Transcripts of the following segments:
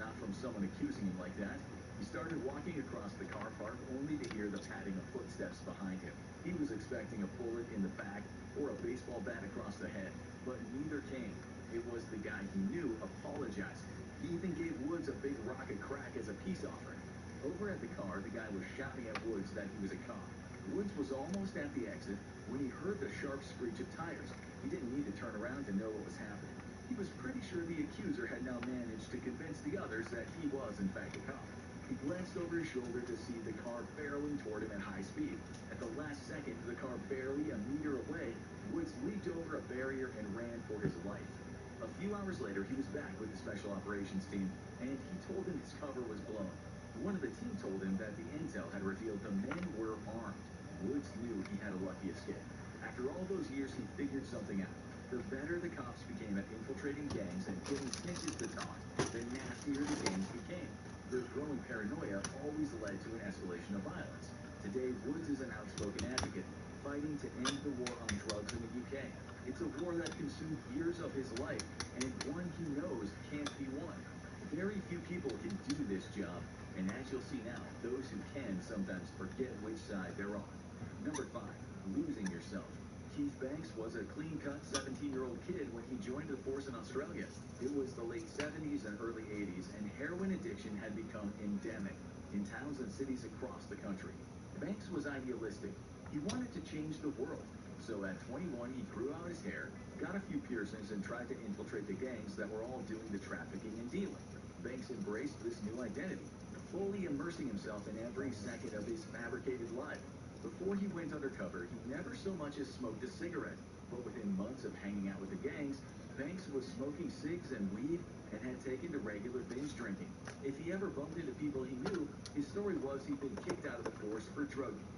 not from someone accusing him like that. He started walking across the car park only to hear the padding of footsteps behind him. He was expecting a bullet in the back or a baseball bat across the head, but neither came. It was the guy he knew apologizing. He even gave Woods a big rock of crack as a peace offering. Over at the car, the guy was shouting at Woods that he was a cop. Woods was almost at the exit when he heard the sharp screech of tires. He didn't need to turn around to know what was happening. He was pretty sure the accuser had now managed to convince the others that he was, in fact, a cop. He glanced over his shoulder to see the car barreling toward him at high speed. At the last second, the car barely a meter away, Woods leaped over a barrier and ran for his life. A few hours later, he was back with the special operations team, and he told them his cover was blown. One of the team told him that the intel had revealed the men were armed. Woods knew he had a lucky escape. After all those years, he figured something out. The better the cops became at infiltrating gangs and getting snitches to talk, the nastier the gangs became. Their growing paranoia always led to an escalation of violence. Today, Woods is an outspoken advocate, fighting to end the war on drugs in the UK. It's a war that consumed years of his life, and one he knows can't be won. Very few people can do this job, and as you'll see now, those who can sometimes forget which side they're on. Number 5, losing yourself. Keith Banks was a clean-cut 17-year-old kid when he joined the force in Australia. It was the late 70s and early 80s, and heroin addiction had become endemic in towns and cities across the country. Banks was idealistic. He wanted to change the world. So at 21, he grew out his hair, got a few piercings, and tried to infiltrate the gangs that were all doing the trafficking and dealing. Banks embraced this new identity, fully immersing himself in every second of his fabricated life. Before he went undercover, he never so much as smoked a cigarette. But within months of hanging out with the gangs, Banks was smoking cigs and weed and had taken to regular binge drinking. If he ever bumped into people he knew, his story was he'd been kicked out of the force for drug use.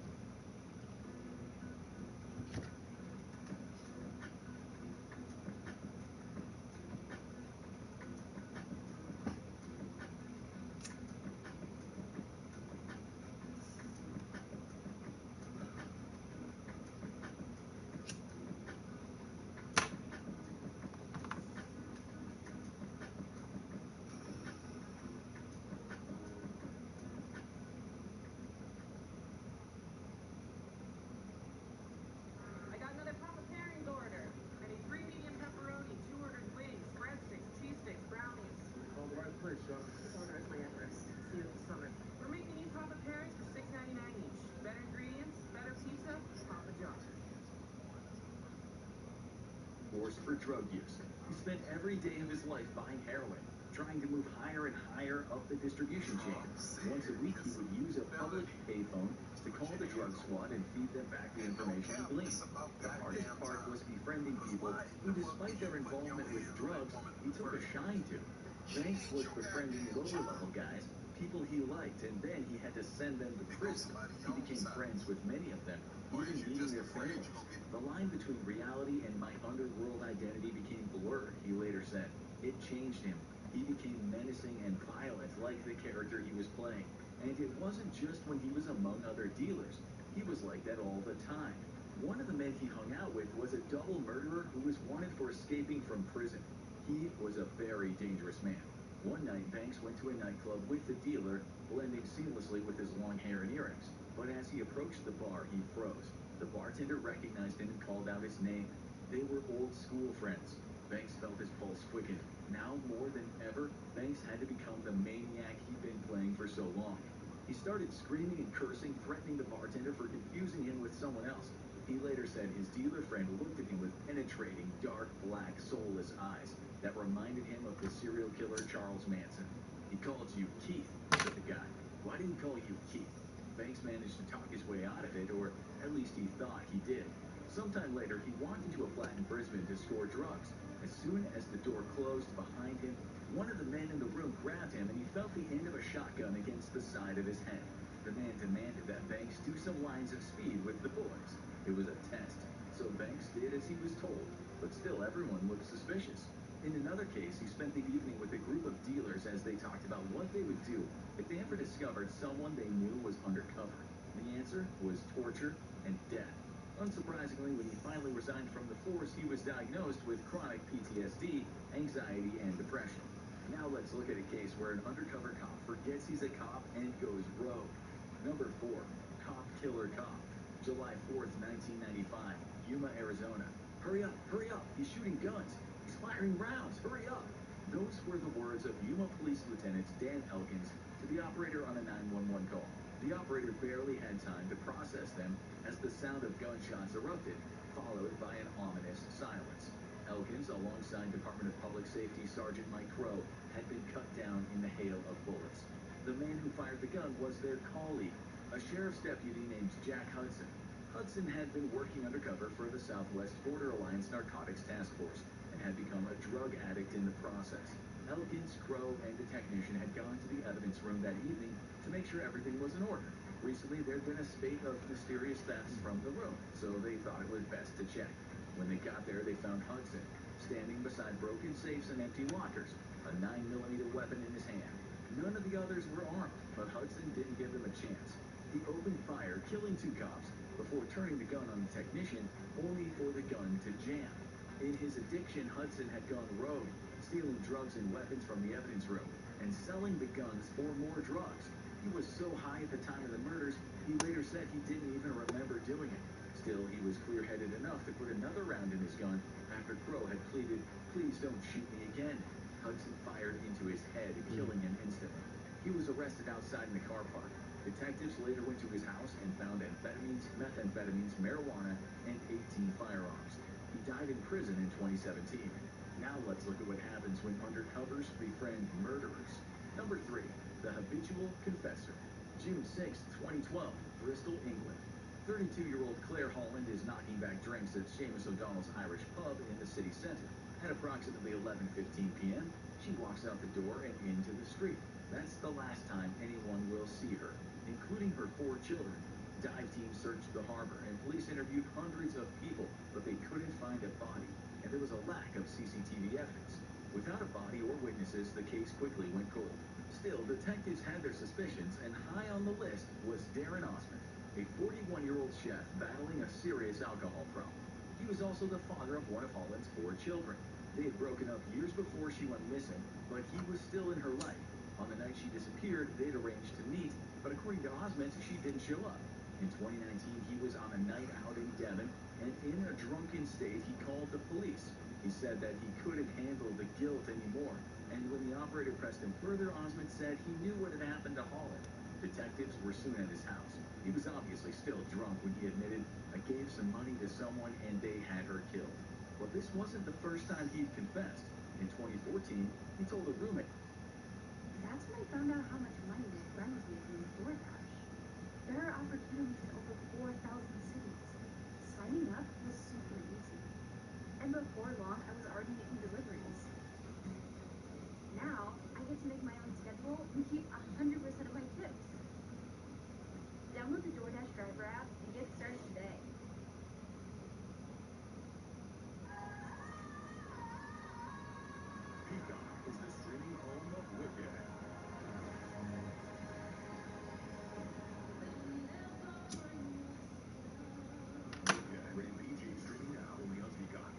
Order is my address. See you this summer. We're making you Papa Pairings for $6.99 each. Better ingredients, better pizza, Papa John's. Force for drug use. He spent every day of his life buying heroin, trying to move higher and higher up the distribution chain. Once a week, he would use a public payphone to call the drug squad and feed them back the information he gleaned. The hardest part was befriending people who, despite their involvement with drugs, he took a shine to. Banks was befriending lower-level guys, people he liked, and then he had to send them to prison. He became friends with many of them, even meeting their families. The line between reality and my underworld identity became blurred, he later said. It changed him. He became menacing and violent like the character he was playing. And it wasn't just when he was among other dealers. He was like that all the time. One of the men he hung out with was a double murderer who was wanted for escaping from prison. He was a very dangerous man. One night, Banks went to a nightclub with the dealer, blending seamlessly with his long hair and earrings. But as he approached the bar, he froze. The bartender recognized him and called out his name. They were old school friends. Banks felt his pulse quicken. Now more than ever, Banks had to become the maniac he'd been playing for so long. He started screaming and cursing, threatening the bartender for confusing him with someone else. He later said his dealer friend looked at him with penetrating, dark, black, soulless eyes that reminded him of the serial killer Charles Manson. He called you Keith, said the guy. Why did he call you Keith? Banks managed to talk his way out of it, or at least he thought he did. Sometime later, he walked into a flat in Brisbane to score drugs. As soon as the door closed behind him, one of the men in the room grabbed him, and he felt the end of a shotgun against the side of his head. The man demanded that Banks do some lines of speed with the boys. It was a test, so Banks did as he was told, but still everyone looked suspicious. In another case, he spent the evening with a group of dealers as they talked about what they would do if they ever discovered someone they knew was undercover. The answer was torture and death. Unsurprisingly, when he finally resigned from the force, he was diagnosed with chronic PTSD, anxiety, and depression. Now let's look at a case where an undercover cop forgets he's a cop and goes rogue. Number 4, Cop Killer Cop. July 4th, 1995, Yuma, Arizona. Hurry up, he's shooting guns. He's firing rounds, hurry up. Those were the words of Yuma Police Lieutenant Dan Elkins to the operator on a 911 call. The operator barely had time to process them as the sound of gunshots erupted, followed by an ominous silence. Elkins, alongside Department of Public Safety Sergeant Mike Crow, had been cut down in the hail of bullets. The man who fired the gun was their colleague, a sheriff's deputy named Jack Hudson. Hudson had been working undercover for the Southwest Border Alliance Narcotics Task Force and had become a drug addict in the process. Elkins, Crow, and the technician had gone to the evidence room that evening to make sure everything was in order. Recently, there'd been a spate of mysterious thefts from the room, so they thought it was best to check. When they got there, they found Hudson standing beside broken safes and empty lockers, a 9mm weapon in his hand. None of the others were armed, but Hudson didn't give them a chance. He opened fire, killing 2 cops, before turning the gun on the technician, only for the gun to jam. In his addiction, Hudson had gone rogue, stealing drugs and weapons from the evidence room, and selling the guns for more drugs. He was so high at the time of the murders, he later said he didn't even remember doing it. Still, he was clear-headed enough to put another round in his gun after Crow had pleaded, "Please don't shoot me again." Hudson fired into his head, killing him instantly. He was arrested outside in the car park. Detectives later went to his house and found amphetamines, methamphetamines, marijuana, and 18 firearms. He died in prison in 2017. Now let's look at what happens when undercovers befriend murderers. Number 3, the habitual confessor. June 6, 2012, Bristol, England. 32-year-old Claire Holland is knocking back drinks at Seamus O'Donnell's Irish pub in the city center. At approximately 11:15 p.m., she walks out the door and into the street. That's the last time anyone will see her, including her 4 children. Dive teams searched the harbor, and police interviewed hundreds of people, but they couldn't find a body, and there was a lack of CCTV evidence. Without a body or witnesses, the case quickly went cold. Still, detectives had their suspicions, and high on the list was Darren Osmond, a 41-year-old chef battling a serious alcohol problem. He was also the father of one of Holland's 4 children. They had broken up years before she went missing, but he was still in her life. On the night she disappeared, they'd arranged to meet, but according to Osmond, she didn't show up. In 2019, he was on a night out in Devon, and in a drunken state, he called the police. He said that he couldn't handle the guilt anymore, and when the operator pressed him further, Osmond said he knew what had happened to Holland. Detectives were soon at his house. He was obviously still drunk when he admitted, "I gave some money to someone and they had her killed." But this wasn't the first time he'd confessed. In 2014, he told a roommate, "That's when I found out how much money my friend was making with DoorDash. There are opportunities in over 4,000 cities. Signing up was super easy. And before long, I was already making deliveries. Now, I get to make my own schedule and keep 100% of my tips. Download the DoorDash driver app and get started today." Peacock is the streaming home of Wicked. Wicked, rated PG, streaming now only on Peacock.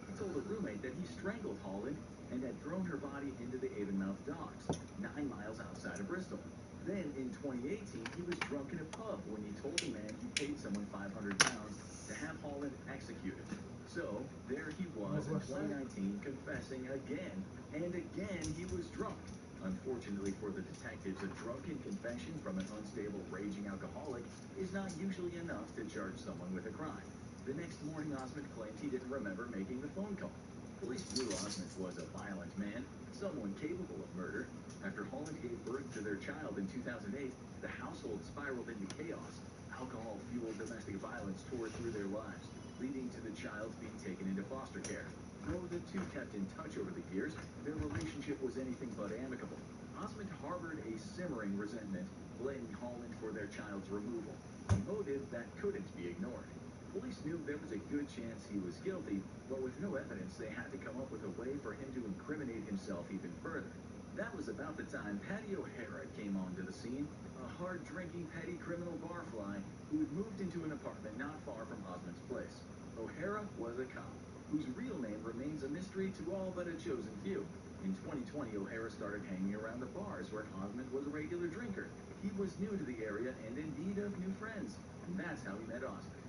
He told a roommate that he strangled Holland and had thrown her body into the Avonmouth docks, 9 miles outside of Bristol. Then, in 2018, he was drunk in a pub when he told the man he paid someone £500 to have Holland executed. So, there he was in 2019, confessing again, and again he was drunk. Unfortunately for the detectives, a drunken confession from an unstable, raging alcoholic is not usually enough to charge someone with a crime. The next morning, Osmond claimed he didn't remember making the phone call. Police knew Osmond was a violent man, someone capable of murder. After Holland gave birth to their child in 2008, the household spiraled into chaos. Alcohol-fueled domestic violence tore through their lives, leading to the child being taken into foster care. Though the two kept in touch over the years, their relationship was anything but amicable. Osmond harbored a simmering resentment, blaming Holland for their child's removal, a motive that couldn't be ignored. Police knew there was a good chance he was guilty, but with no evidence, they had to come up with a way for him to incriminate himself even further. That was about the time Patty O'Hara came onto the scene, a hard-drinking petty criminal barfly who had moved into an apartment not far from Osmond's place. O'Hara was a cop. whose real name remains a mystery to all but a chosen few. In 2020, O'Hara started hanging around the bars where Osmond was a regular drinker. He was new to the area and in need of new friends, and that's how he met Osmond.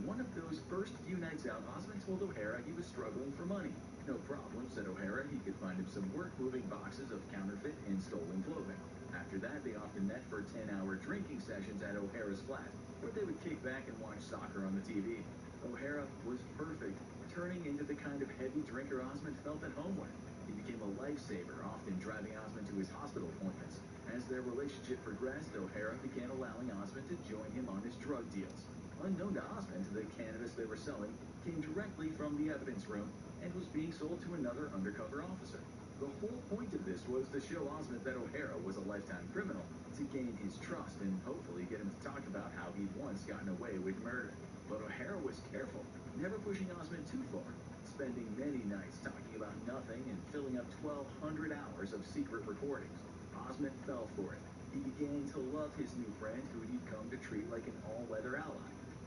One of those first few nights out, Osmond told O'Hara he was struggling for money. No problem, said O'Hara. He could find him some work moving boxes of counterfeit and stolen clothing. After that, they often met for 10-hour drinking sessions at O'Hara's flat, where they would kick back and watch soccer on the TV. O'Hara was perfect, turning into the kind of heavy drinker Osmond felt at home with. He became a lifesaver, often driving Osmond to his hospital appointments. As their relationship progressed, O'Hara began allowing Osmond to join him on his drug deals. Unknown to Osmond, the cannabis they were selling came directly from the evidence room and was being sold to another undercover officer. The whole point of this was to show Osmond that O'Hara was a lifetime criminal, to gain his trust and hopefully get him to talk about how he'd once gotten away with murder. But O'Hara was careful, never pushing Osmond too far, spending many nights talking about nothing and filling up 1,200 hours of secret recordings. Osmond fell for it. He began to love his new friend, who he'd come to treat like an all-weather ally.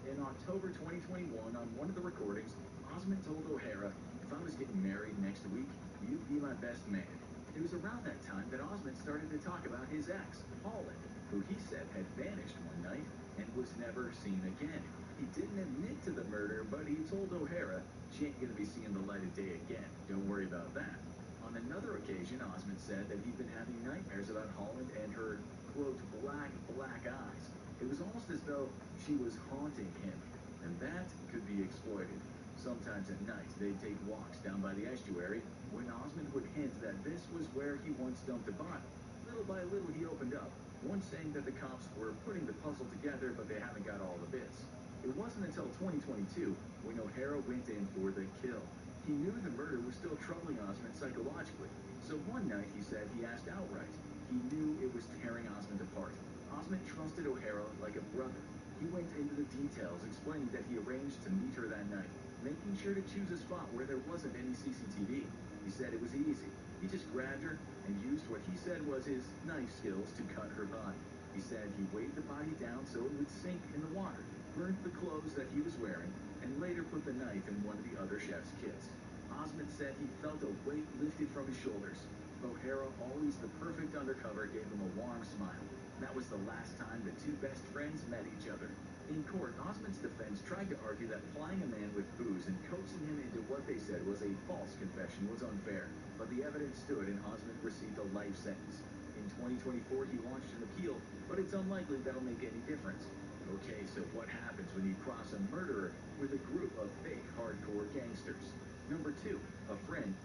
In October 2021, on one of the recordings, Osmond told O'Hara, "If I was getting married next week, you'd be my best man." It was around that time that Osmond started to talk about his ex, Holland, who he said had vanished one night and was never seen again. He didn't admit to the murder, but he told O'Hara, "She ain't gonna be seeing the light of day again. Don't worry about that." On another occasion, Osmond said that he'd been having nightmares about Holland and her, quote, black eyes. It was almost as though she was haunting him, and that could be exploited. Sometimes at night, they'd take walks down by the estuary when Osmond would hint that this was where he once dumped a body. Little by little, he opened up, once saying that the cops were putting the puzzle together, but they haven't got all the bits. It wasn't until 2022 when O'Hara went in for the kill. He knew the murder was still troubling Osmond psychologically, so one night he said he asked outright. He knew it was tearing Osmond apart. Osmond trusted O'Hara like a brother. He went into the details, explaining that he arranged to meet her that night, making sure to choose a spot where there wasn't any CCTV. He said it was easy. He just grabbed her and used what he said was his knife skills to cut her body. He said he weighed the body down so it would sink in the water, burnt the clothes that he was wearing, and later put the knife in one of the other chef's kits. Osmond said he felt a weight lifted from his shoulders. O'Hara, always the perfect undercover, gave him a warm smile. That was the last time the two best friends met each other. In court, Osmond's defense tried to argue that plying a man with booze and coaxing him into what they said was a false confession was unfair, but the evidence stood and Osmond received a life sentence. In 2024, he launched an appeal, but it's unlikely that'll make any difference. Okay, so what happens when you cross a murderer with a group of fake hardcore gangsters? Number 2, a friend.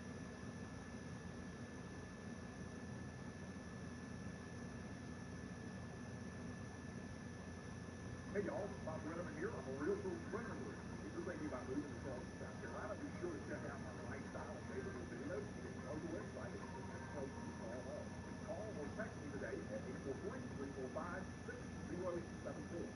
Hey y'all, Bob Brenneman here. I'm a realtor with Brenneman Group. If you're thinking about moving to Charleston, South Carolina, be sure to check out my lifestyle and neighborhood videos. You can go to the website and see the place you call home. Call or text me today at 843-345-6074.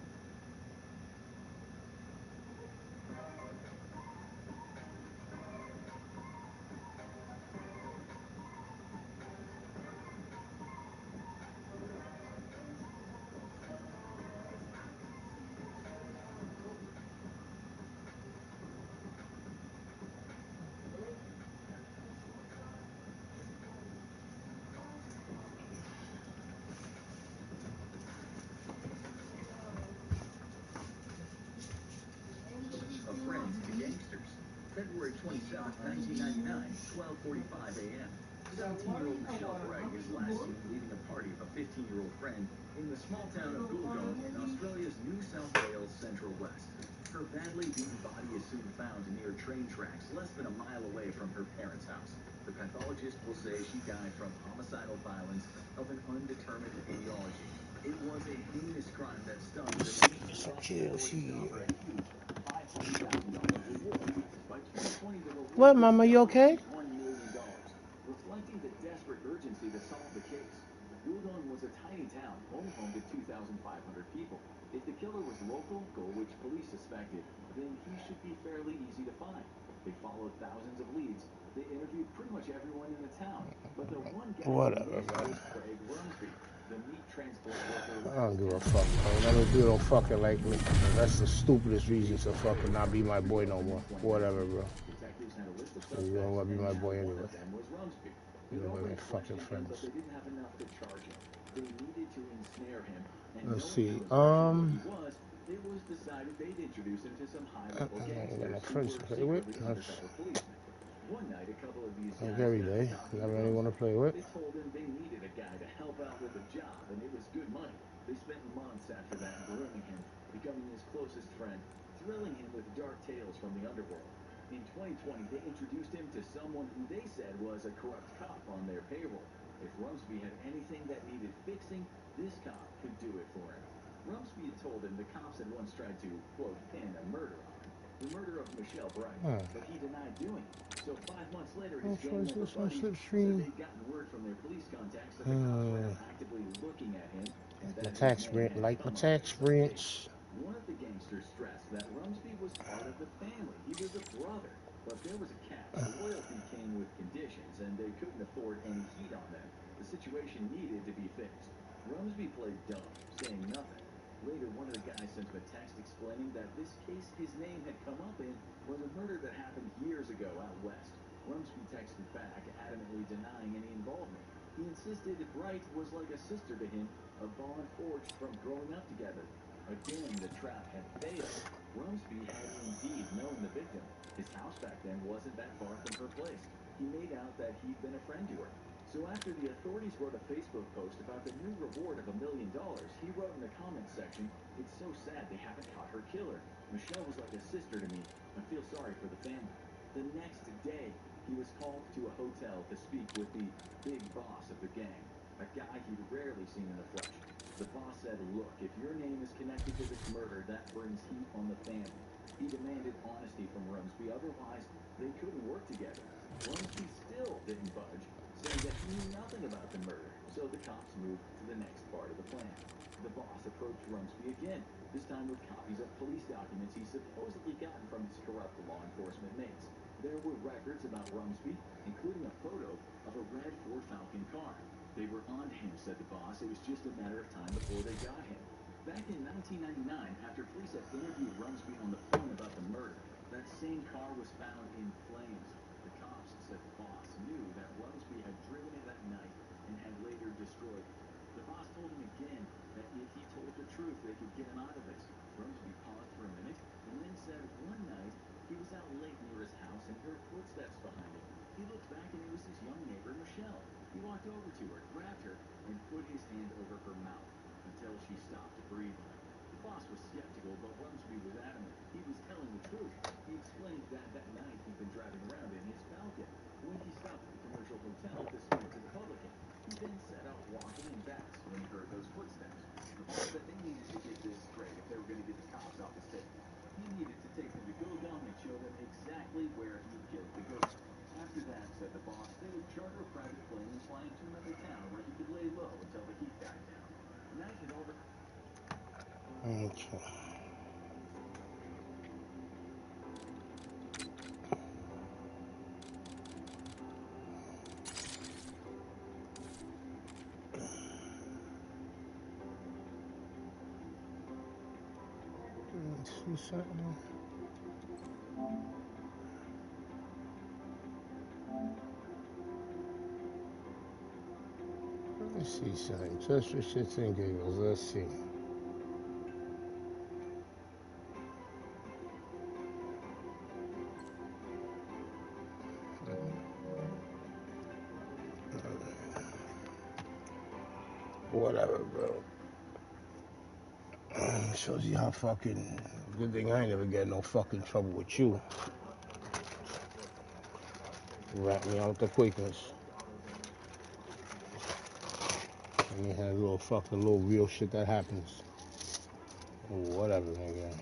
A friend to gangsters. February 27, 1999, 12:45 a.m. 17-year-old Michelle Bragg is last seen leaving a party with a 15-year-old friend in the small town of Goulgong in Australia's New South Wales Central West. Her badly beaten body is soon found near train tracks less than a mile away from her parents' house. The pathologist will say she died from homicidal violence of an undetermined etiology. It was a heinous crime that stunned the nation. What, Mama, you okay? $1 million, reflecting the desperate urgency to solve the case. Goulgong was a tiny town, only home to 2,500 people. If the killer was local, which police suspected, then he should be fairly easy to find. They followed thousands of leads. They interviewed pretty much everyone in the town. But the one guy Whatever, man. was Craig Rumsby, the meat transport worker. I don't give a fuck, man. That little dude don't fucking like me. That's the stupidest reason to fucking not be my boy no more. Whatever, bro. Detectives had a You don't want to be my boy One anyway. of them was Rumsby. You We'd don't want to already be fucking questioned him, but friends. they didn't have enough to charge him. They needed to ensnare him, and Let's knowing see. how impressionable he was, it was decided they'd introduce him to some high-level I ain't got no gangsters who friends were to play with. secretly That's undercover policemen. One night, a couple of these like guys every got to day. talking to Never anyone to Rumsby. play with. They told him they needed a guy to help out with the job, and it was good money. They spent months after that grooming him, becoming his closest friend, thrilling him with dark tales from the underworld. In 2020, they introduced him to someone who they said was a corrupt cop on their payroll. If Rumsby had anything that needed fixing, this cop could do it for him. Rumsby had told him the cops had once tried to, quote, pin a murder on him. The murder of Michelle Bright, but he denied doing it. So 5 months later, his gang member buddies said they'd gotten word from their police contacts that the cops were now actively looking at him and that his name had come up in some cases. One of the gangsters stressed that Rumsby was part of the family. He was a brother. But there was a catch. Loyalty came with conditions, and they couldn't afford any heat on them. The situation needed to be fixed. Rumsby played dumb, saying nothing. Later, one of the guys sent him a text explaining that this case his name had come up in was a murder that happened years ago out west. Rumsby texted back, adamantly denying any involvement. He insisted Bright was like a sister to him, a bond forged from growing up together. Again, the trap had failed. Rumsby had indeed known the victim. His house back then wasn't that far from her place. He made out that he'd been a friend to her. So after the authorities wrote a Facebook post about the new reward of $1 million, he wrote in the comments section, "It's so sad they haven't caught her killer. Michelle was like a sister to me. I feel sorry for the family." The next day, he was called to a hotel to speak with the big boss of the gang, a guy he'd rarely seen in the flesh. The boss said, "Look, if your name is connected to this murder, that brings heat on the family." He demanded honesty from Rumsby, otherwise they couldn't work together. Rumsby still didn't budge, saying that he knew nothing about the murder, so the cops moved to the next part of the plan. The boss approached Rumsby again, this time with copies of police documents he supposedly gotten from his corrupt law enforcement mates. There were records about Rumsby, including a photo of a red Ford Falcon car. They were on him, said the boss. It was just a matter of time before they got him. Back in 1999, after police had interviewed Rumsby on the phone about the murder, that same car was found in flames. The cops said the boss knew that Rumsby had driven it that night and had later destroyed it. The boss told him again that if he told the truth, they could get him out of this. Rumsby paused for a minute and then said one night he was out late near his house and heard footsteps behind him. He looked back and it was his young neighbor, Michelle. He walked over to her, grabbed her, and put his hand over her mouth until she stopped breathing. The boss was skeptical, but Rumsby was adamant. He was telling the truth. He explained that that night he'd been driving around in his Falcon. When he stopped at the commercial hotel to speak to the publican, he then set out walking, and that's when he heard those footsteps. The boss said they needed to get this straight if they were going to get the cops off his tail. He needed to take them to Gogong and show them exactly where he killed the ghost. After that, said the boss, they would charter a private plane and fly him to another town where he could lay low until the heat died down. Night had already... Okay. See something? Let's see something. Just for shits and giggles. Let's see. Whatever, bro. Shows you how fucking good thing I ain't never get no fucking trouble with you. Rat me out the quickness. And you had a little fucking little real shit that happens. Whatever, nigga.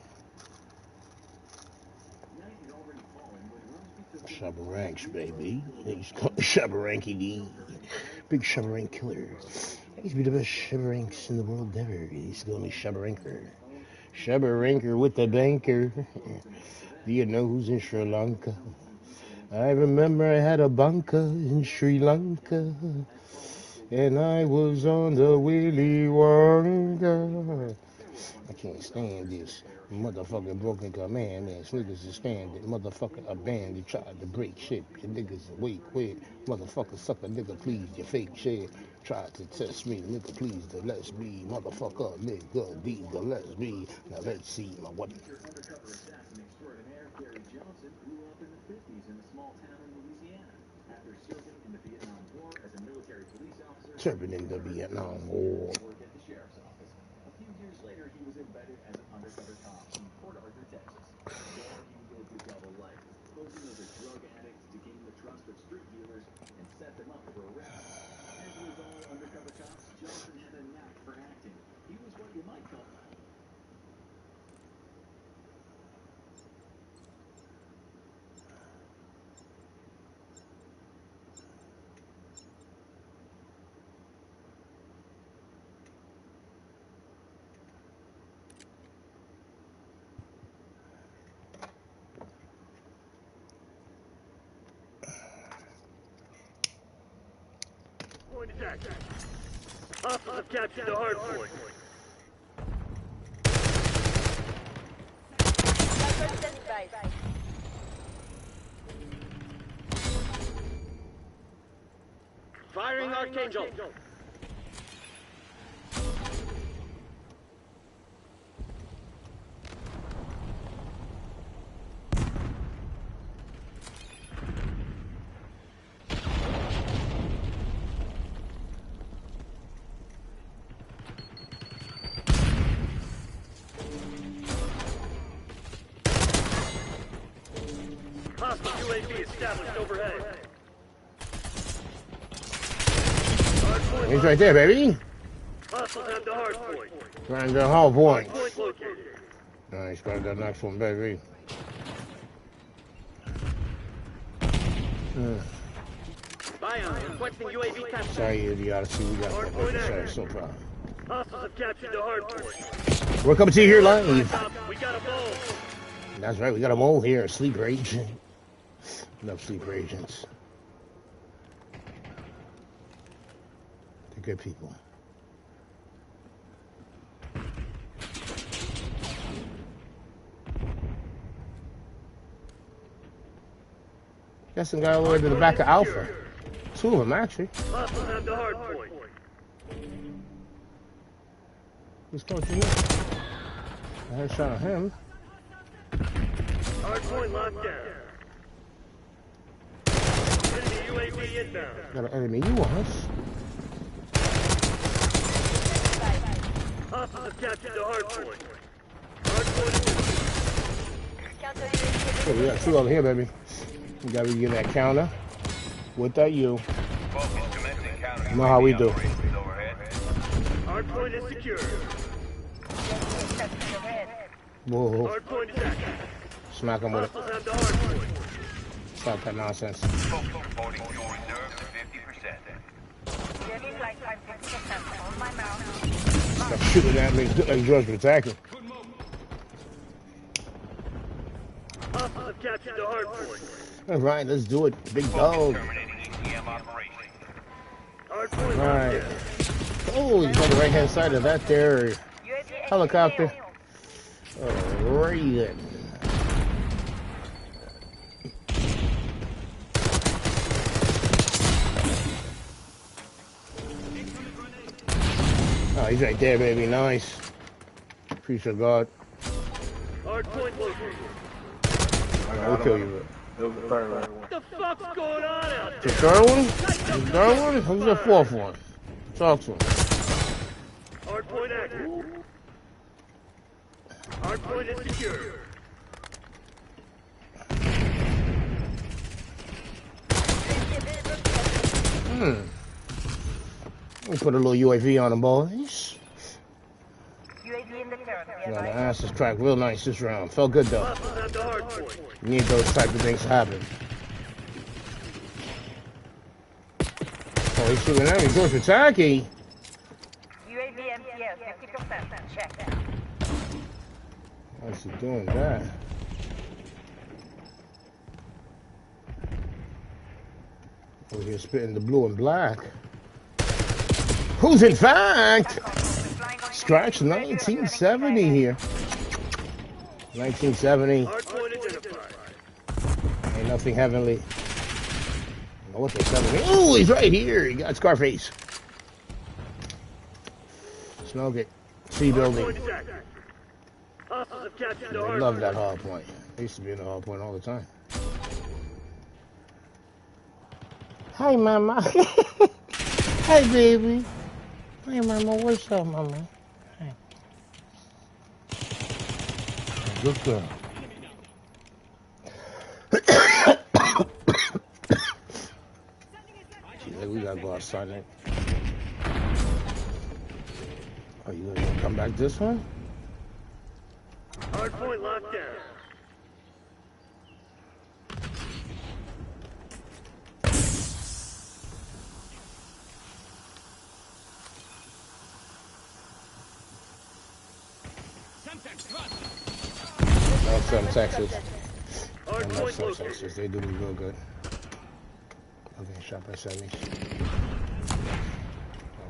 Shabba Ranks, baby. He's called Shabba Ranky D. Big Shabba Rank killer. He used to be the best Shabba Ranks in the world ever. He used to call me Shabba Ranker. Shabba Ranker with the banker. Do you know who's in Sri Lanka? I remember I had a bunker in Sri Lanka. And I was on the Willy Wonka. I can't stand this. Motherfucking broken command, man. Niggas is standing. Motherfucker abandoned. Tried to break shit. Your niggas awake, quit. Motherfucker suck a nigga, please. You fake shit. Tried to test me. Nigga, please. The let's be. Motherfucker, nigga, be the let's be. Now let's see my what. Undercover assassin extraordinaire Gary Johnson grew up in the 50s in a small town in Louisiana. After serving in the Vietnam War as a military police officer, Serving in the Vietnam War. worked at the sheriff's office. A few years later, he was embedded as an undercover cop in Port Arthur, Texas. There, he would go through double life, posing as a drug addict to gain the trust of street dealers and set them up for arrest. As with all undercover cops, Johnson had a knack for acting. He was what you might call Point attack. Hostiles have captured the hard point. Firing Archangel. Hostile UAV established overhead. He's right there, baby. Hostiles have the hard point. Trying the hard point. Point located. Nice, got that next one, baby. Bion requesting UAV capture. Sorry, idiocy. We got that. Sorry, so proud. Hostiles have captured the hard point. We're coming to you here live. We got a ball. That's right, we got them all here. Sleeper agent. Enough sleeper agents. They're good people. Got some guy all the way to the back of Alpha. Two of them, actually. Hostiles have the hard point. Who's coaching you? I had a shot at him. Hard point locked down. Enemy UAV inbound. Got an enemy you want. Hostiles have captured the hard point. Hard point is Oh, we got two over here, baby. We gotta get that counter. With that you. You know how we do. hard point is secure. Whoa. Hard point is active. Smack him with it. Hostiles have the hard point. Stop that nonsense. Stop shooting at me like George attacking. Hostiles have captured the hard point. All right, let's do it. Big dog. Hard point All right. locked down. Oh, he's on the right hand side of that there helicopter. All right then. Oh, he's right there, baby. Nice. Appreciate God. Hard point located. I'll kill you. What the fuck's going on out The there? third one? The third one? Who's the fourth one? Talk to him. Hard point active. Hard point is secure. We put a little UAV on them, boys. UAV in the territory. Got the asses cracked real nice this round. Felt good though. Hostiles have the hard point. You need those type of things to happen. Oh, he's shooting at me. George attacking. UAV MTS 50%. Check. Why's he doing that? Over here spitting the blue and black. Who's in fact? Flying Scratch 1970 here. 1970. Hardpoint identified. Ain't nothing heavenly. Oh, what the 70? Oh, he's right here. He got Scarface. Smoke it. C building. Hardpoint is active. Hostiles have captured the I hardpoint. love that hard point. I used to be in the hard point all the time. Hi, mama. Hi, baby. Hi, mama. What's up, mama? Hi. Good girl. We gotta go outside now. Are you gonna come back this one? Hardpoint locked down. North Southern Texas. Hardpoint North Southern located. Texas. They do me real good. Okay, shot by semis.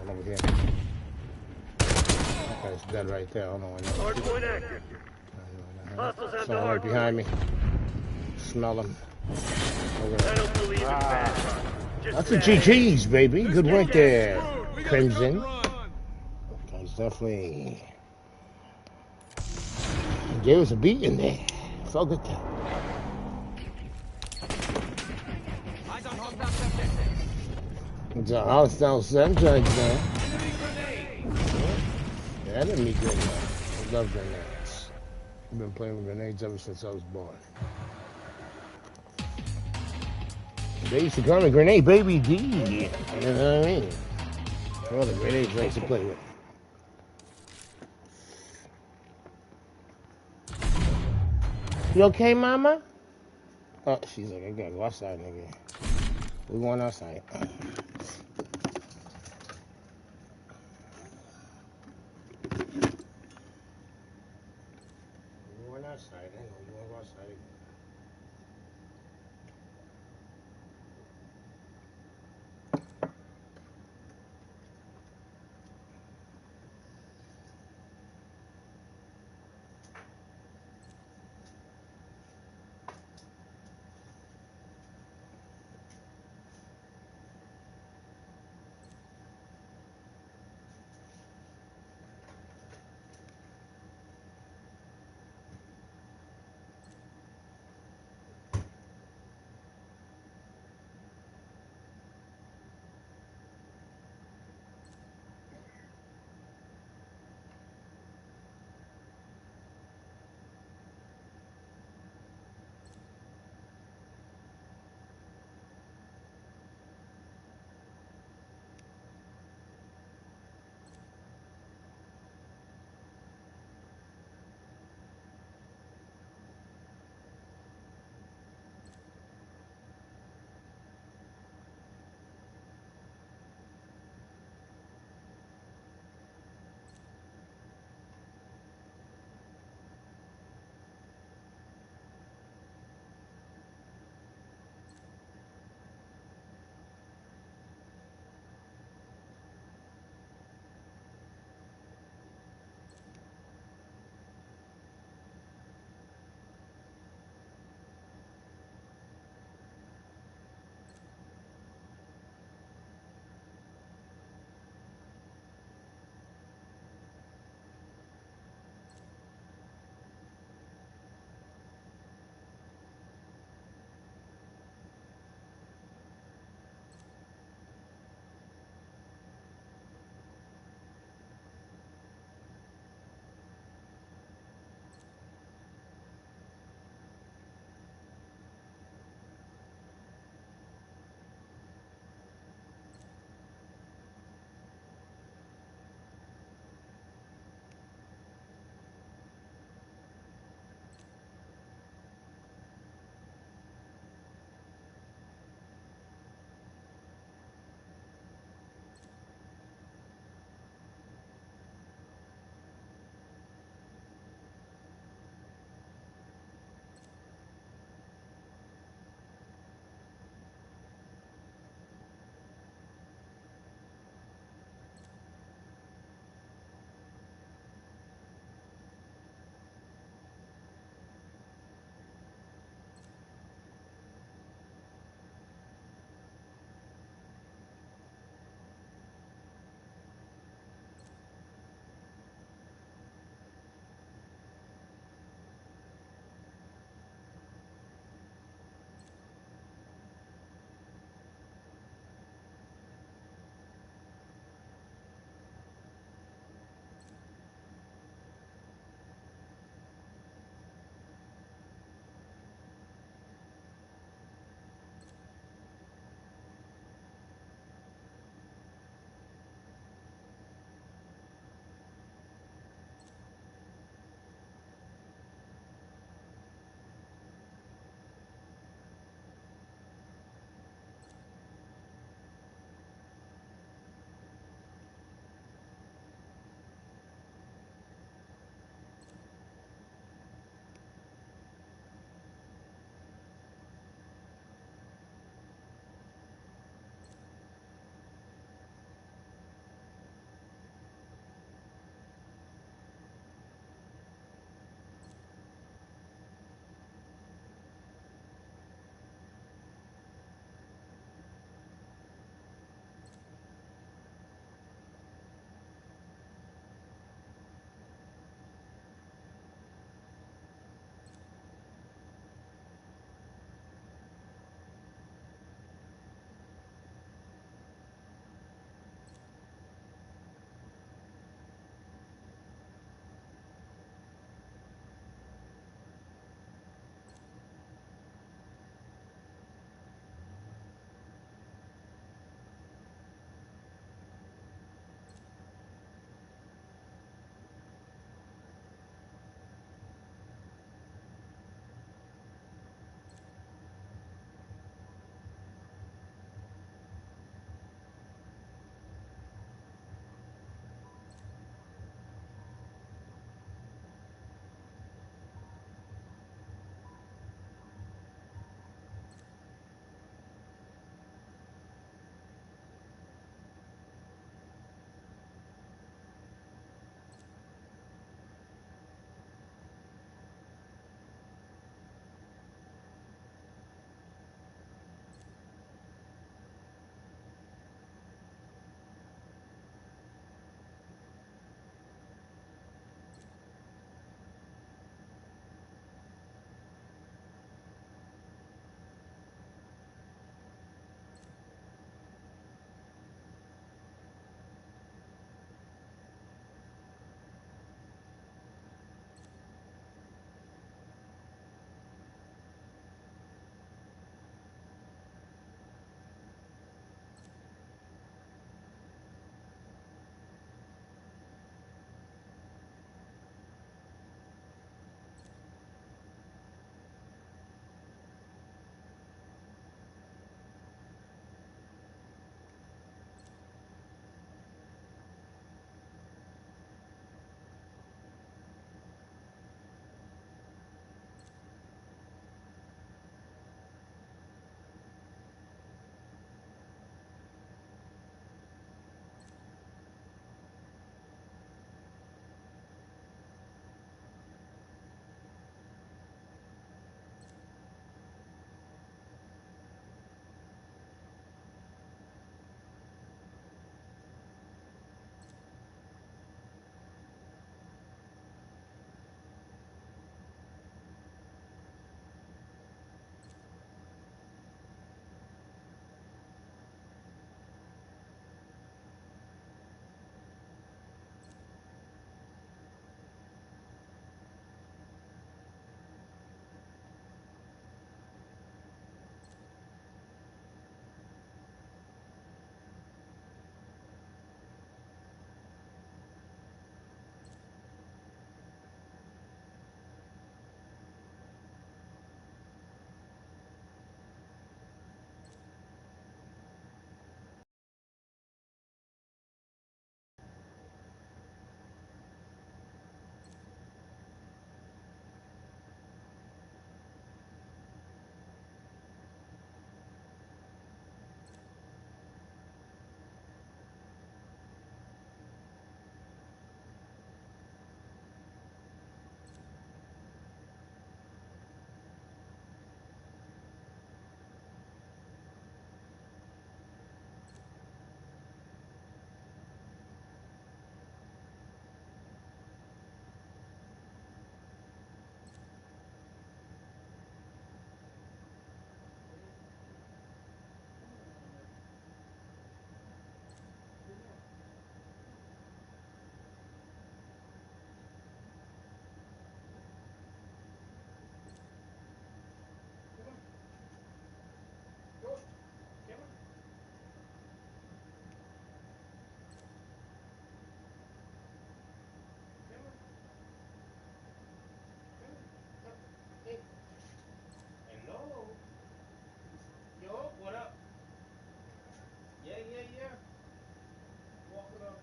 One over here. That guy's dead right there. I don't know why not. Hardpoint active. Hostiles have the Someone right hardpoint. behind me. Smell him. I don't believe in bad luck. Just That's a bad. GG's, baby. Good work there, Crimson. That's definitely gave us a beat in there. Felt good there. It's a hostile sunshine now. Yeah, enemy grenade. I love grenades. I've been playing with grenades ever since I was born. They used to call me Grenade Baby D. You know what I mean? All the grenades I used to play with. You okay, mama? Oh, she's like, I gotta go outside, nigga. We're going outside. We're going outside. Hang on, you wanna go outside?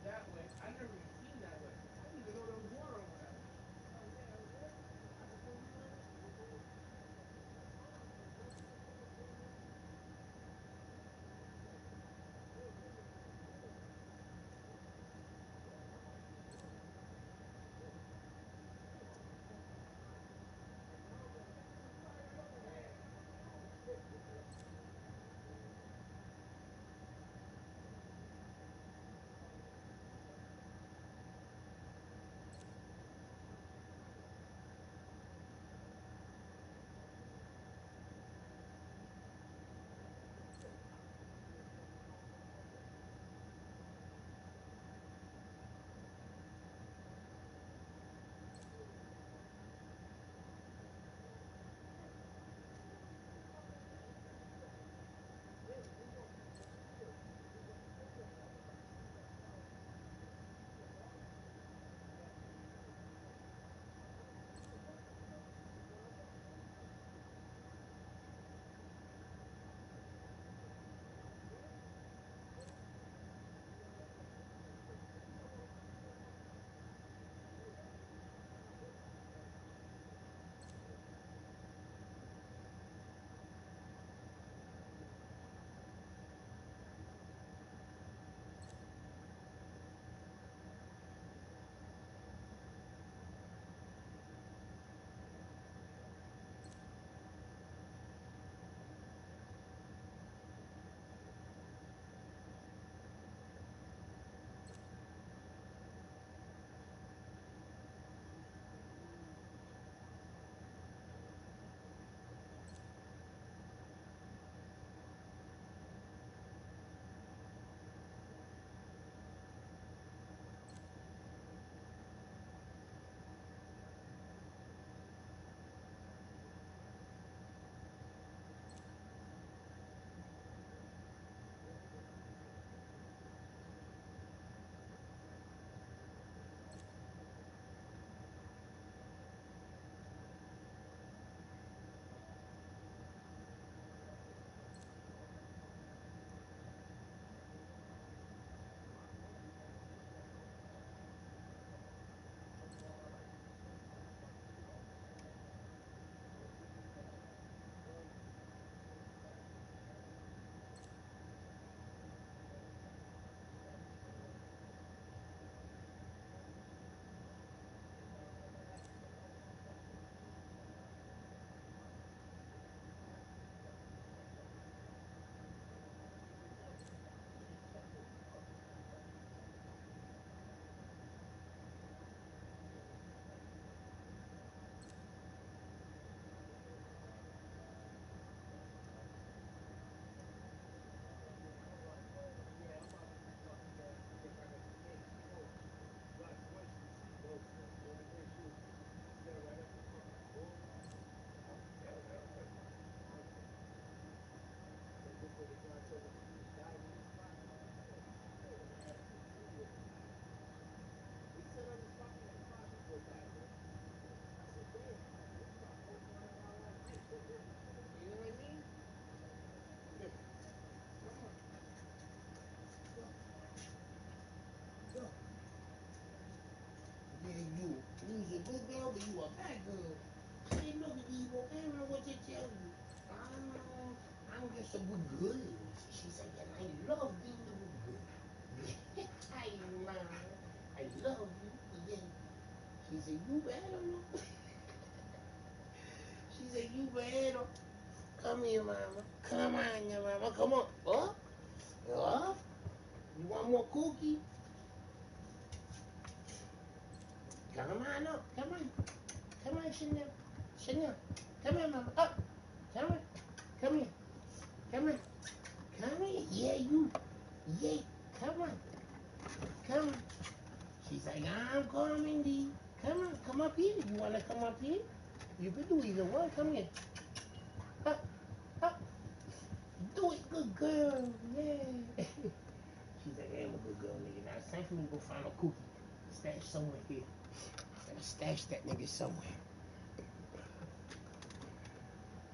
that way. I never even seen that way. I didn't even know there was water over that way. Oh yeah, over there. I just didn't know there was water. You was a good girl, but you a bad girl. Hey, look at Evo. I don't know what to tell you. I'm just a good girl. She said, and I love being a good girl. Hi, mama. I love you. Yeah. She said, you better look. She said, you better. Come here, mama. Come on, your mama. Come on. Up. Up. You want more cookie? Come on up. Come on. Come on, Chanel. Chanel. Come on, mama. Up. Come on. Come here. Come on. Come here. Yeah, you. Yeah. Come on. Come on. She's like, I'm coming, D. Come on. Come up here. You want to come up here? You could do either one. Come here. Up. Up. Do it, good girl. Yeah. She's like, I'm a good girl, nigga. Now it's time for me to go find a cookie. Stash somewhere here. Gotta stash that nigga somewhere.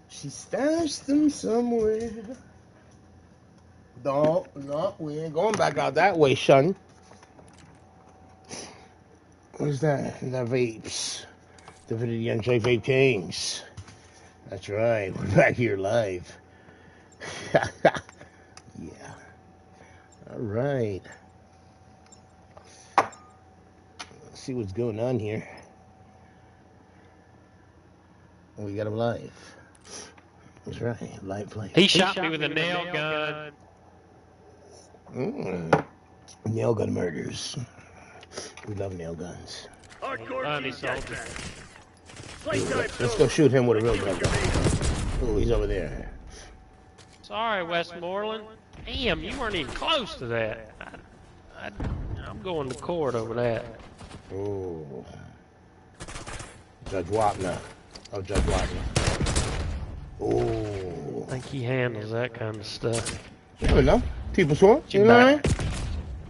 She stashed them somewhere. No, we ain't going back out that way, son. What's that? That vapes. The Young J Vape Kings. That's right. We're back here live. Yeah. All right. Let's see what's going on here. We got him live. That's right. Live play. He shot me with a nail gun. Nail gun murders. We love nail guns. Hardcore soldier. Let's go shoot him with a real gun. Oh, he's over there. Sorry, Westmoreland. Damn, you weren't even close to that. I'm going to court over that. Oh. Judge Wapner. Oh, Judge Wapner. Oh. I think he handles that kind of stuff. You never know. People sworn. You know what I mean?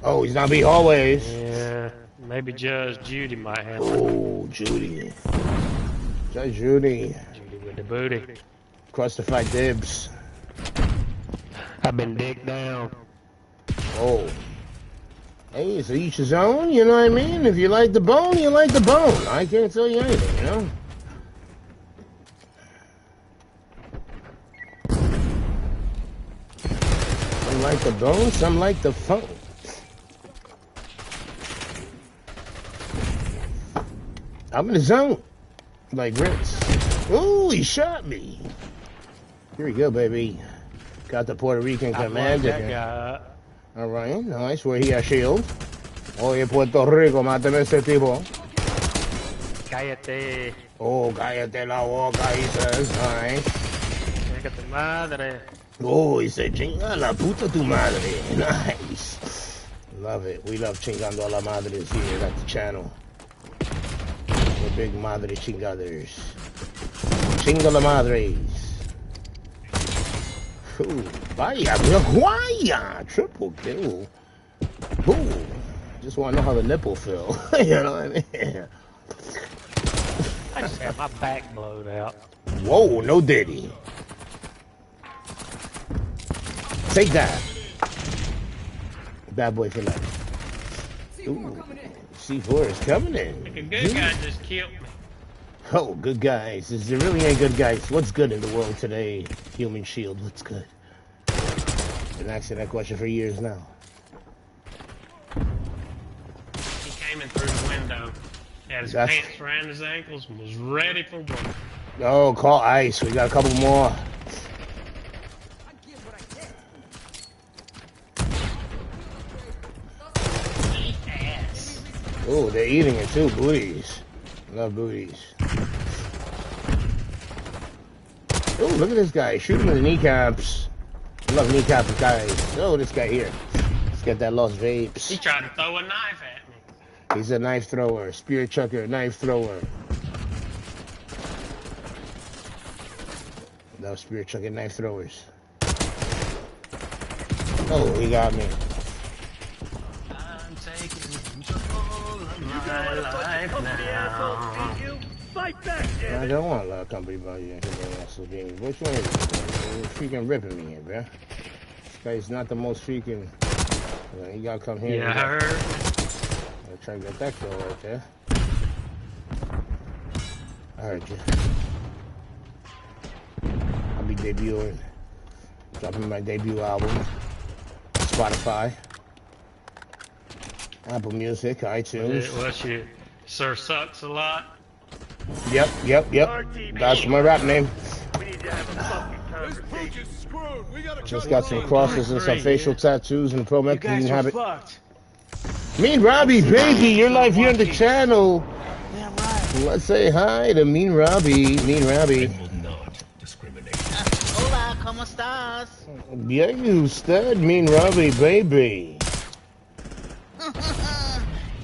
Oh, he's not be always. Yeah. Maybe Judge Judy might handle it. Oh, Judy. Judge Judy. Judy with the booty. Crucified dibs. I've been digged down. Oh. Hey, it's each his own, you know what I mean? If you like the bone, you like the bone. I can't tell you anything, you know? Some like the bone, some like the phone. I'm in the zone. Like Ritz. Ooh, he shot me. Here we go, baby. Got the Puerto Rican commander here. All right, nice. Where he has shield. Oye, Puerto Rico, máteme ese tipo. Cállate. Oh, cállate la boca, he says. Nice. Chinga tu madre. Oh, he said, chinga la puta tu madre. Nice. Love it. We love chingando a la madres here at the channel. We're big madre chingaders. Chinga la madres. Ooh, vaya, vaya, triple kill. Ooh, just want to know how the nipple feel. You know what I mean? I just had my back blowed out. Whoa, no diddy. Take that. Bad boy for life. Ooh, C4 is coming in. Like a good guy just killed me. Oh, good guys. There really ain't good guys. What's good in the world today? Human Shield, what's good? Been asking that question for years now. He came in through the window. Had his pants around his ankles and was ready for work. Oh, call ice. We got a couple more. Oh, they're eating it too. Booties. Love booties. Oh, look at this guy. Shoot him in the kneecaps. I love kneecap guys. Oh, this guy here. Let's get that Lost Vapes. He tried to throw a knife at me. He's a knife thrower, spear chucker, knife thrower. Love spear chucking knife throwers. Oh, he got me. I'm taking control of my life now. Fight back, I don't want a lot of company about you. Which one is it? You're freaking ripping me here, bro. This guy's not the most freaking. You gotta come here. Yeah, I heard. I'll try to get that kill right there. I heard you. I'll be debuting. Dropping my debut album. Spotify. Apple Music, iTunes. What's your Sir Sucks a lot? Yep. That's my rap name. We need to have a fucking conversation. Just got some crosses and some facial tattoos and pro mech clean habit. Fucked. Mean Robbie, baby, you're live here on the channel. Damn right. Let's say hi to Mean Robbie. Mean Robbie. Hola, ¿cómo estás? Bien usted, Mean Robbie, baby.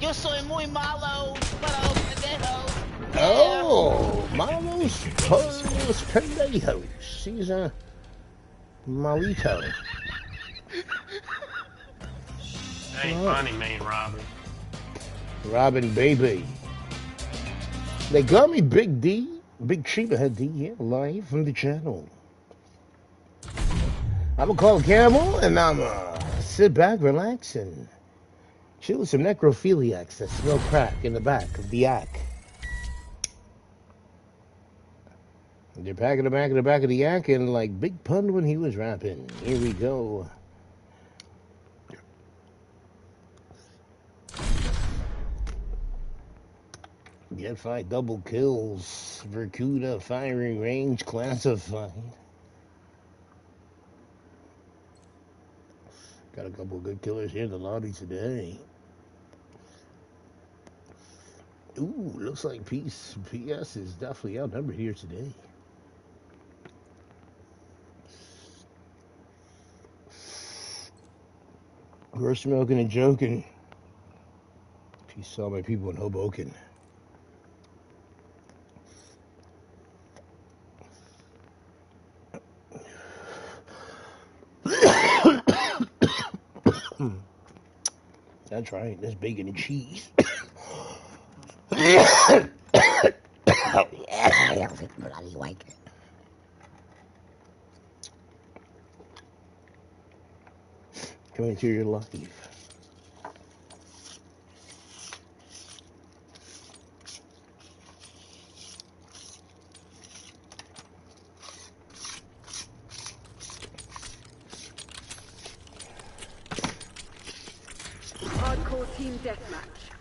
Yo soy muy malo para los pendejos. Oh, malos pendejos. He's a malito. Ain't funny, man, Robin. Robin, baby. They got me Big D, Big Cheetah Head D, here, live from the channel. I'm gonna call Camel, and I'm sit back, relax, and Chill with some necrophiliacs that smell crack in the back of the yak. They're packing the back of the yak and like Big Pun when he was rapping. Here we go. Get 5 double kills. Vercuda firing range classified. Got a couple of good killers here in the lobby today. Ooh, looks like PS is definitely outnumbered here today. We're smoking and joking. Peace to all my people in Hoboken. That's right, that's bacon and cheese. Oh, yeah, bloody white. Coming to your life. Hardcore team deathmatch.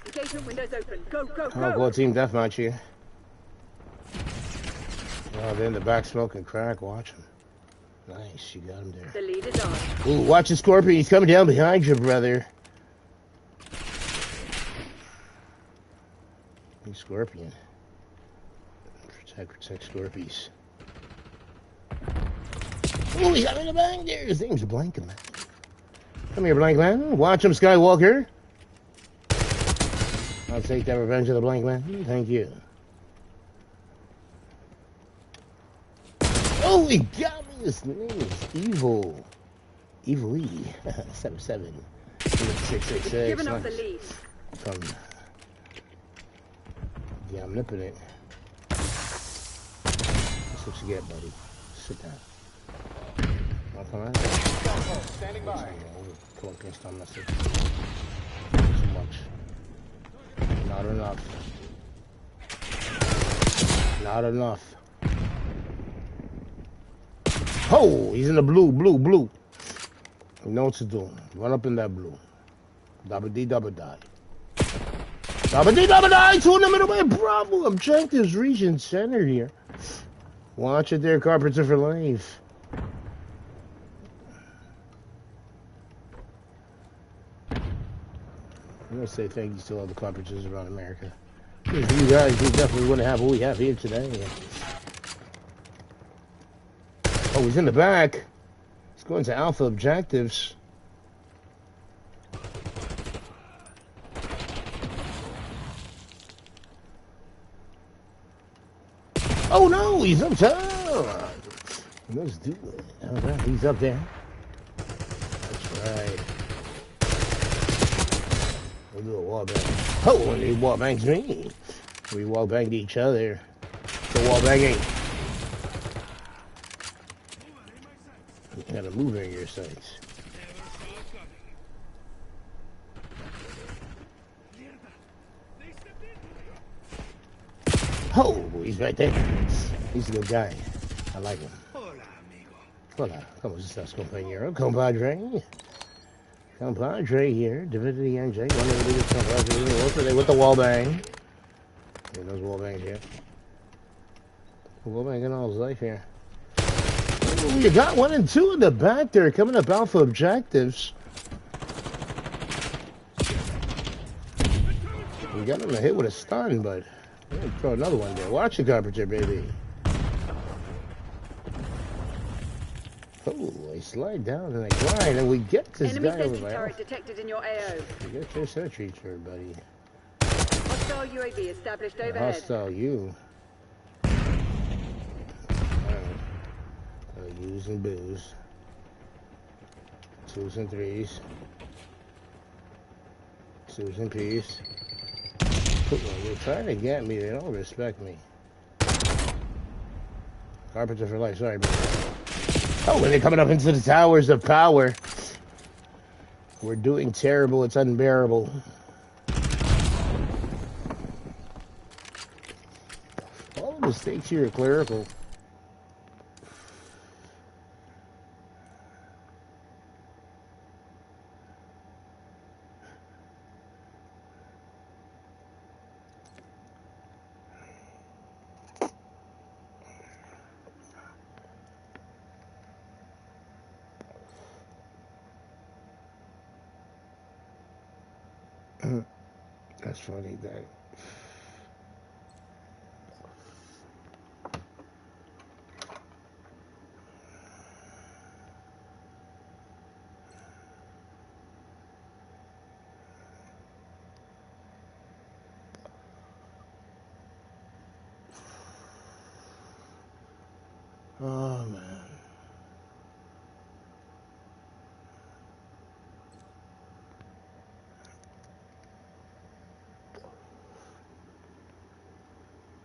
Engagement windows open. Go, go, go! Hardcore team deathmatch here. Oh, they're in the back smoking crack. Watch him. Nice, you got him there. The lead is on. Ooh, watch the Scorpion. He's coming down behind you, brother. Hey, Scorpion. Protect Scorpies. Oh, he's got in the bang there. His name's Blank Man. Come here, Blank Man. Watch him, Skywalker. I'll take that revenge of the Blank Man. Thank you. Oh, he got me. His name is Evil. Evil E. 77. 666. Giving up the lead. From the Omnipotent. That's what you get, buddy. Sit down. Come on. Standing by. Come on, can't stop messing. Too much. Not enough. Not enough. Oh, he's in the blue. You know what to do. Run up in that blue. Double D, double die. Double D, double die. Two in the middle, man. Bravo. Objectives region center here. Watch it there, Carpenter for life. I'm going to say thank you to all the carpenters around America. You guys, we definitely wouldn't have what we have here today. Oh, he's in the back. He's going to Alpha objectives. Oh no, he's up top. Let's do it. All right, he's up there. That's right. We'll do a wall bang. Oh, and he wall bangs me. We wall banged each other. The wall banging. You gotta move in your sights. Oh, he's right there. He's a good guy. I like him. Hola, ¿cómo estás, compañero? Compadre. Compadre here. Divinity NJ. One of the biggest compadres in the world today with the wall bang. Yeah, those wall bangs here. Wall banging all his life here. Oh, you got 1 and 2 in the back there. Coming up Alpha objectives. We got him to hit with a stun, but throw another one there. Watch the Carpenter, baby. Oh, they slide down and they grind, and we get this Enemy guy over sentry there. turret detected in your AO. You get your sentry turret, buddy. Hostile UAV established overhead. Hostile you. Use and booze. 2s and 3s. 2s and P's. They're trying to get me. They don't respect me. Carpenter for life. Sorry, bro. Oh, and they're coming up into the towers of power. We're doing terrible. It's unbearable. All the mistakes here are clerical. That's funny, that. Oh, man.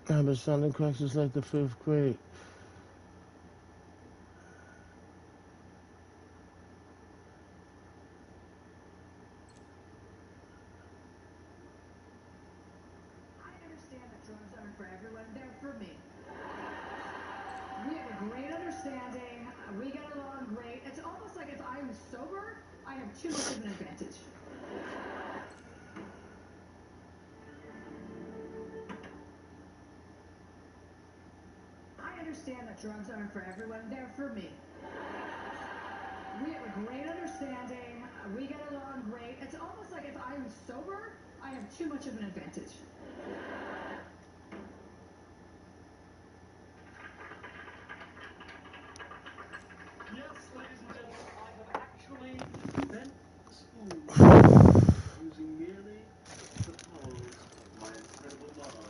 I've been sounding cracks since like the 5th grade. I understand that drugs aren't for everyone. They're for me. We have a great understanding. We get along great. It's almost like if I'm sober, I have too much of an advantage. I understand that drugs aren't for everyone. They're for me. We have a great understanding. We get along great. It's almost like if I'm sober, I have too much of an advantage. Yes, ladies and gentlemen, I have actually bent the spoon using merely the powers of my incredible mind.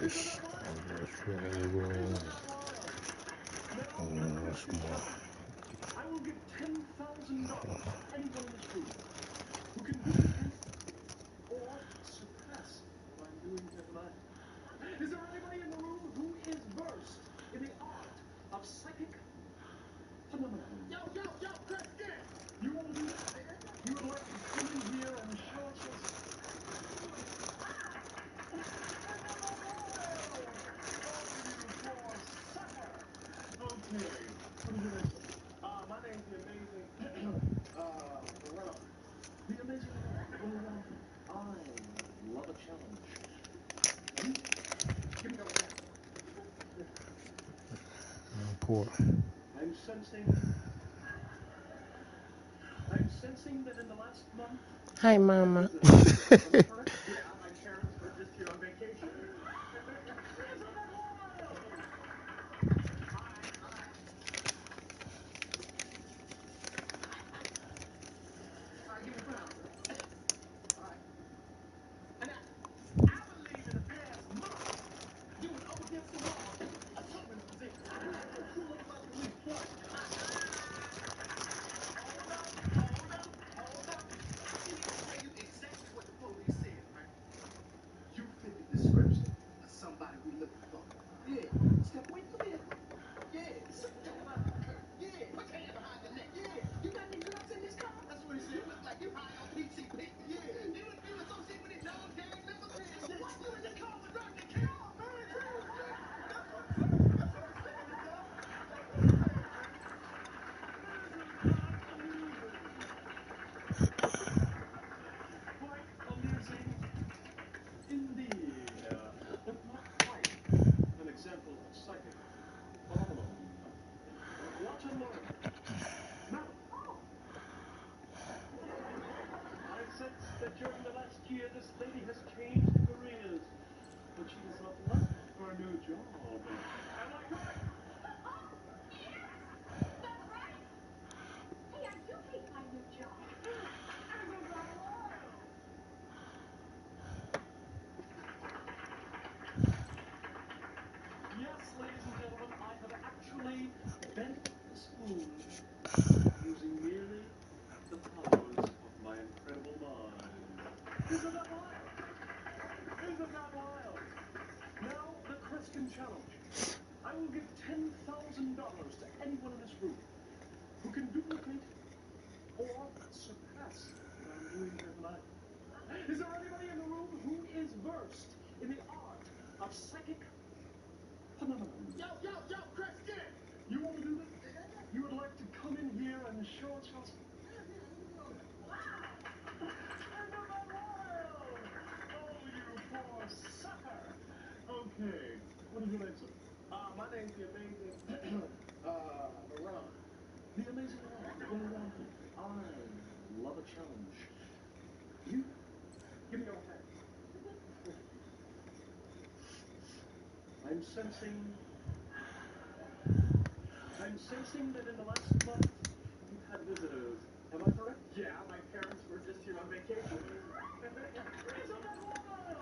Isn't that wild? Isn't that wild? Now, the Christian challenge. I will give $10,000 to anyone in this room who can duplicate or surpass what I'm doing here tonight. Is there anybody in the room who is versed in the art of psychic phenomenon? Yo, Chris, yeah! You want to do that, nigga? You would like to come in here and show us your... Okay, what is your name, sir? My name's the amazing, Loretta. The amazing Loretta. Well, I love a challenge. Ready? Give me that hand. Oh, poor. I'm sensing that in the last month... Hi, Mama. Am I correct? Yeah, my parents were just here on vacation. Isn't that wild? All right. All right, give me the front, sir. All right. And now, I believe in the past month, you was up against the wall, a summoning position. Too late by the police twice. Hold up. You need to tell you exactly what the police said, man. You fit the description of somebody we looking for. Yeah. Wait, come here. Yeah. Sit down out the curb. Yeah. Put your hand behind the neck. Yeah. You got any drugs in this car? That's what he said. Look like you high on PCP. Yeah. You associate with these known gang members? Yeah. So why you in this car with Dr. King? Oh, man. That's what I'm saying. That's what I'm saying, dog. That's what I'm saying, man. This is quite amusing. Quite amusing indeed. But not quite an example of psychic phenomenon. Watch and learn. Madam. I sense that during the last year this lady has changed careers, but she has not left for a new job. Am I correct? Hey, I do hate my new job. Isn't that wild? Yes, ladies and gentlemen, I have actually bent the spoon using merely the powers of my incredible mind. Isn't that wild? Isn't that wild? Now, the Christian challenge. I will give $10,000 to anyone in this room who can duplicate or surpass what I'm doing here tonight. Is there anybody in the room who is versed in the art of psychic phenomenon? Yo, Christian! You want to do this? You would like to come in here and show us your... Oh, you poor sucker! Okay, what is your name, sir? My name's the amazing, Ron. The amazing Ron. Well, Ron, I love a challenge. You, give me your hand. I'm sensing that in the last month you've had visitors. Am I correct? Yeah, my parents were just here on vacation. Isn't that wild?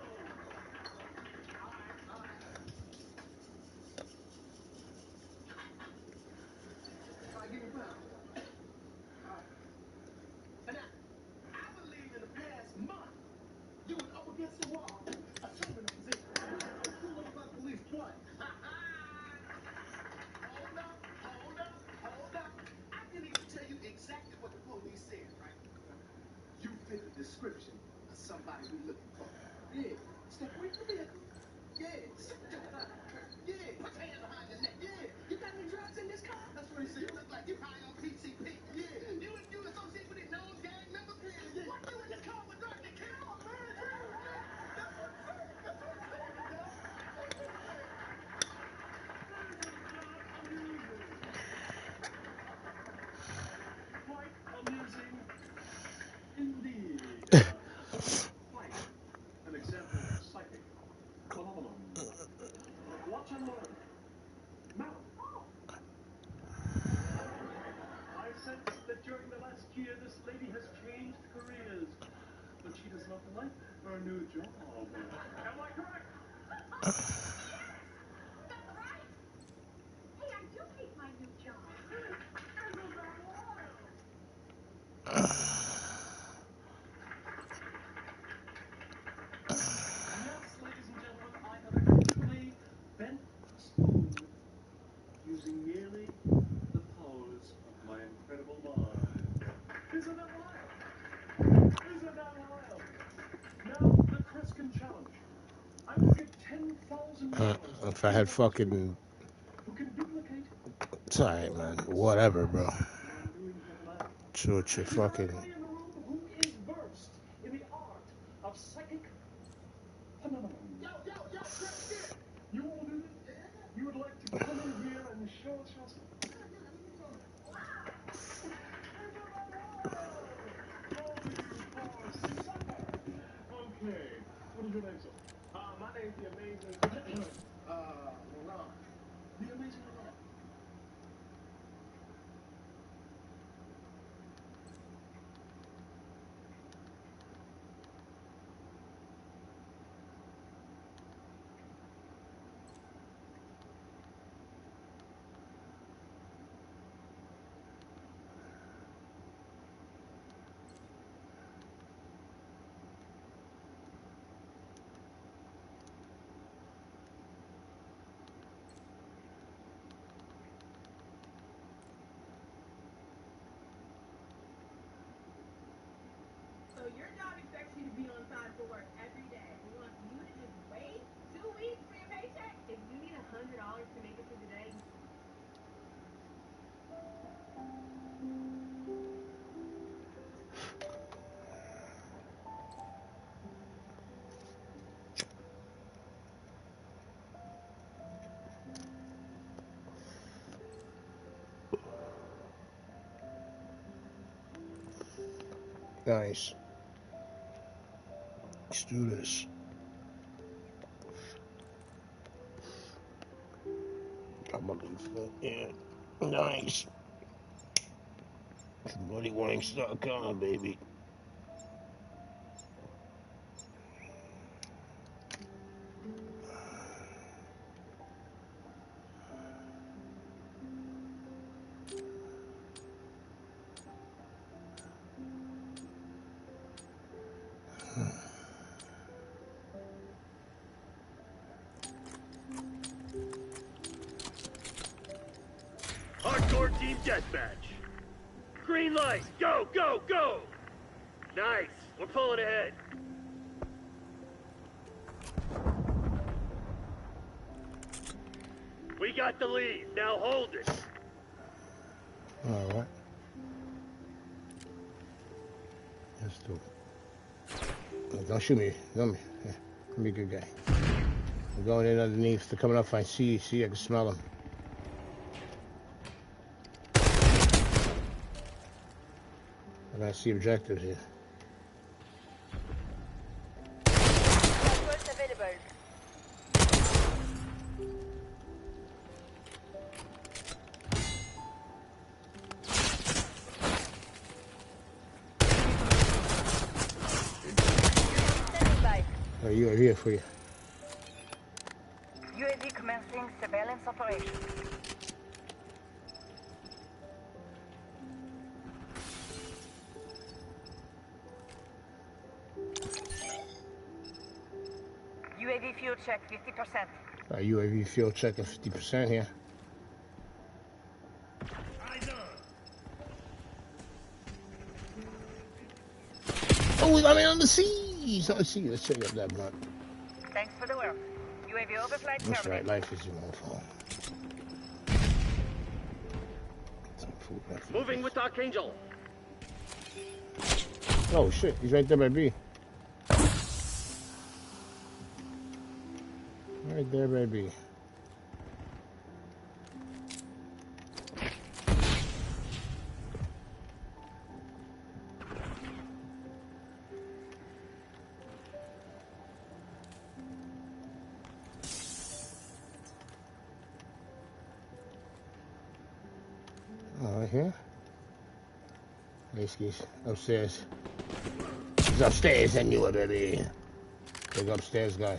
Give me a pound. And I believe in the past month, you were up against the wall, a terminal position. Who knows about police? What? Hold up. I can even tell you exactly what the police said, right? You fit the description of somebody we're looking for. Yeah. Step away from the vehicle. Yeah. Sit down. Yeah. Put your hand behind your neck. Yeah. You got any drugs in this car? That's what he said. You look like you high on PCP. Yeah. You associate with these known gang members? Yeah. What you in this car with drugs to kill? Oh, man. That's what I'm saying. Quite amusing indeed. Quite an example of psychic phenomenon. Watch and learn. Madam, I sense that during the last year this lady has changed careers, but she does not like her new job. Am I correct? That's right. Hey, I do hate my new job. Isn't that wild? Yes, ladies and gentlemen, I have actually bent a spoon using merely the powers of my incredible mind. Isn't that wild? Isn't that wild? Now, the Kreskin challenge. I will give $10,000 If I had fucking... who can duplicate... It's alright, man. Whatever, bro. what I'm doing here tonight. So what you Is there fucking... anybody in the room who is versed in the art of psychic phenomenon? Yo, Christian! You want to do this? You would like to come in here and show us your... Okay, what is your name, sir? My name's the amazing, Ron. The amazing Ron. So your job expects you to be on time for work every day. We want you to just wait 2 weeks for your paycheck. If you need $100 to make it through the day, Nice. Let's do this. I'm gonna leave that. Yeah. Nice. BloodyWanks.com, baby. Hardcore team deathmatch. green light. Go, go, go. Nice. We're pulling ahead. We got the lead. Now hold it. All right. Let's do it. Don't shoot me. Don't me. Yeah. Be a good guy. I'm going in underneath. They're coming up. I see. I can smell them. I gotta see objectives here. Oh, you are here for you. UAV commencing surveillance operation. UAV fuel check 50%. UAV fuel check at 50% here. Oh, I'm on the seas. Let's see. Let's check out that blunt. Thanks for the work. UAV overflight. That's right. Life is your own fault. Moving with Archangel. Oh shit! He's right there by B. Right there by B. Right here. He's upstairs. He's upstairs, I knew it, baby. Big upstairs guy.